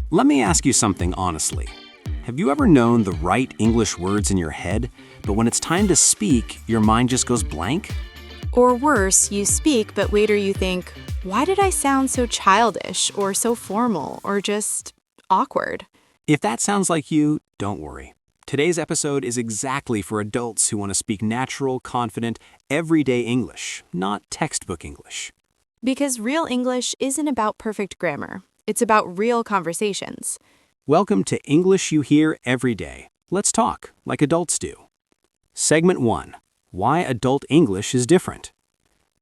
Let me ask you something honestly. Have you ever known the right English words in your head, but when it's time to speak, your mind just goes blank? Or worse, you speak, but later you think, why did I sound so childish or so formal or just awkward? If that sounds like you, don't worry. Today's episode is exactly for adults who want to speak natural, confident, everyday English, not textbook English. Because real English isn't about perfect grammar. It's about real conversations. Welcome to English You Hear Every Day. Let's talk, like adults do. Segment 1. Why adult English is different.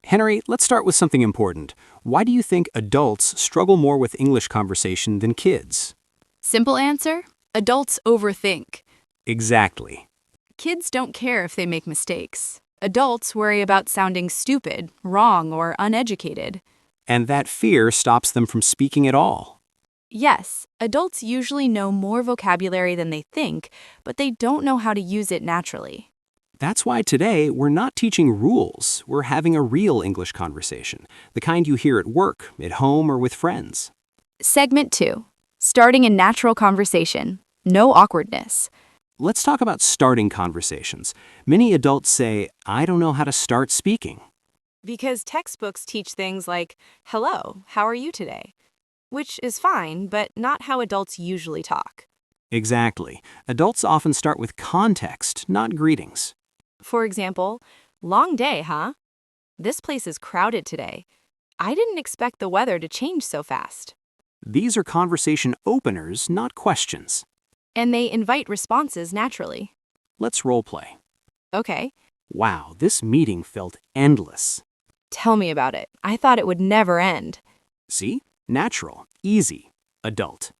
Henry, let's start with something important. Why do you think adults struggle more with English conversation than kids? Simple answer, adults overthink. Exactly. Kids don't care if they make mistakes. Adults worry about sounding stupid, wrong, or uneducated. And that fear stops them from speaking at all. Yes, adults usually know more vocabulary than they think, but they don't know how to use it naturally. That's why today we're not teaching rules. We're having a real English conversation, the kind you hear at work, at home, or with friends. Segment 2. Starting a natural conversation. No awkwardness. Let's talk about starting conversations. Many adults say, I don't know how to start speaking. Because textbooks teach things like, hello, how are you today? Which is fine, but not how adults usually talk. Exactly. Adults often start with context, not greetings. For example, long day, huh? This place is crowded today. I didn't expect the weather to change so fast. These are conversation openers, not questions. And they invite responses naturally. Let's role play. Okay, Wow, this meeting felt endless. tell me about it. I thought it would never end. See? Natural, easy, adult.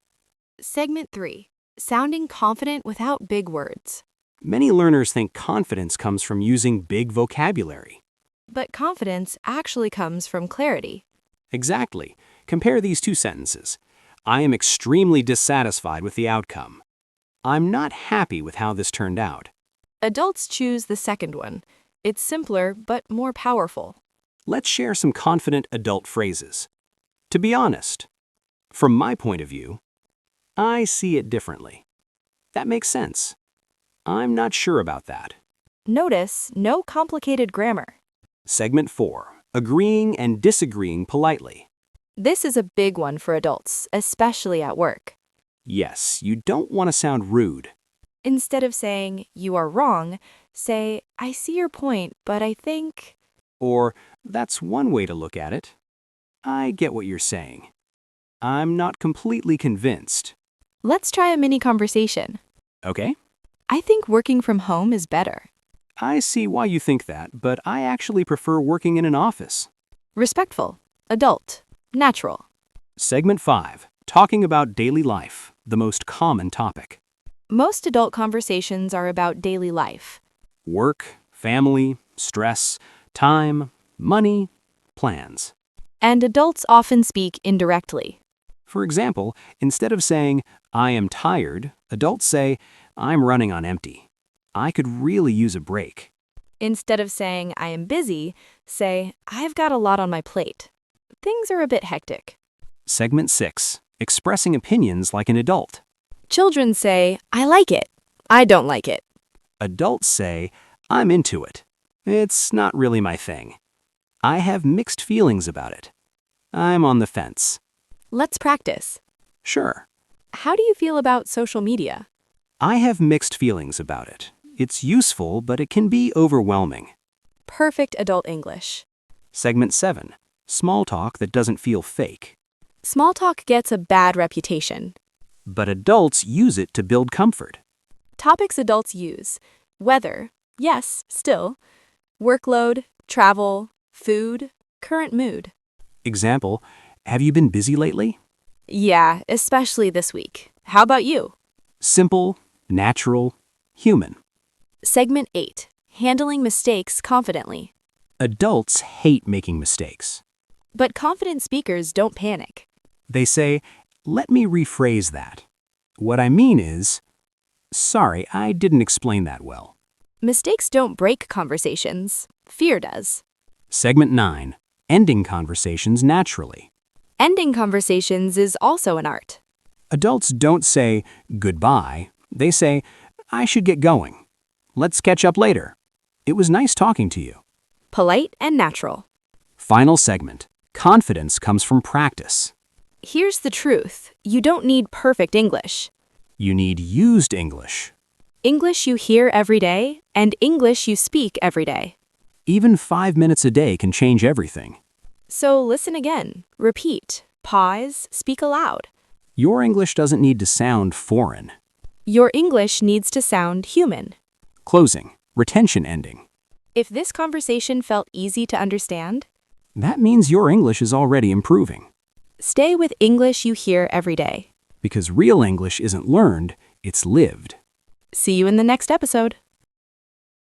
Segment 3. Sounding confident without big words. Many learners think confidence comes from using big vocabulary. But confidence actually comes from clarity. Exactly. Compare these two sentences. I am extremely dissatisfied with the outcome. I'm not happy with how this turned out. Adults choose the second one. It's simpler, but more powerful. Let's share some confident adult phrases. To be honest, from my point of view, I see it differently. That makes sense. I'm not sure about that. Notice no complicated grammar. Segment 4. Agreeing and disagreeing politely. This is a big one for adults, especially at work. Yes, you don't want to sound rude. Instead of saying, you are wrong, say, I see your point, but I think... Or, that's one way to look at it. I get what you're saying. I'm not completely convinced. Let's try a mini conversation. Okay? I think working from home is better. I see why you think that, but I actually prefer working in an office. Respectful, adult, natural. Segment 5. Talking about daily life, the most common topic. Most adult conversations are about daily life. Work, family, stress, time, money, plans. And adults often speak indirectly. For example, instead of saying, I am tired, adults say, I'm running on empty. I could really use a break. Instead of saying, I am busy, say, I've got a lot on my plate. Things are a bit hectic. Segment 6. Expressing opinions like an adult. Children say, I like it. I don't like it. Adults say, I'm into it. It's not really my thing. I have mixed feelings about it. I'm on the fence. Let's practice. Sure. How do you feel about social media? I have mixed feelings about it. It's useful, but it can be overwhelming. Perfect adult English. Segment 7. Small talk that doesn't feel fake. Small talk gets a bad reputation. But adults use it to build comfort. Topics adults use. Weather, yes, still. Workload, travel, food, current mood. Example, have you been busy lately? Yeah, especially this week. How about you? Simple, natural, human. Segment 8. Handling mistakes confidently. Adults hate making mistakes. But confident speakers don't panic. They say, let me rephrase that. What I mean is, sorry, I didn't explain that well. Mistakes don't break conversations. Fear does. Segment 9. Ending conversations naturally. Ending conversations is also an art. Adults don't say goodbye. They say, I should get going. Let's catch up later. It was nice talking to you. Polite and natural. Final segment. Confidence comes from practice. Here's the truth. You don't need perfect English. You need used English. English you hear every day and English you speak every day. Even 5 minutes a day can change everything. So listen again, repeat, pause, speak aloud. Your English doesn't need to sound foreign. Your English needs to sound human. Closing. Retention ending. If this conversation felt easy to understand, That means your English is already improving. stay with English you hear every day. Because real English isn't learned, it's lived. See you in the next episode.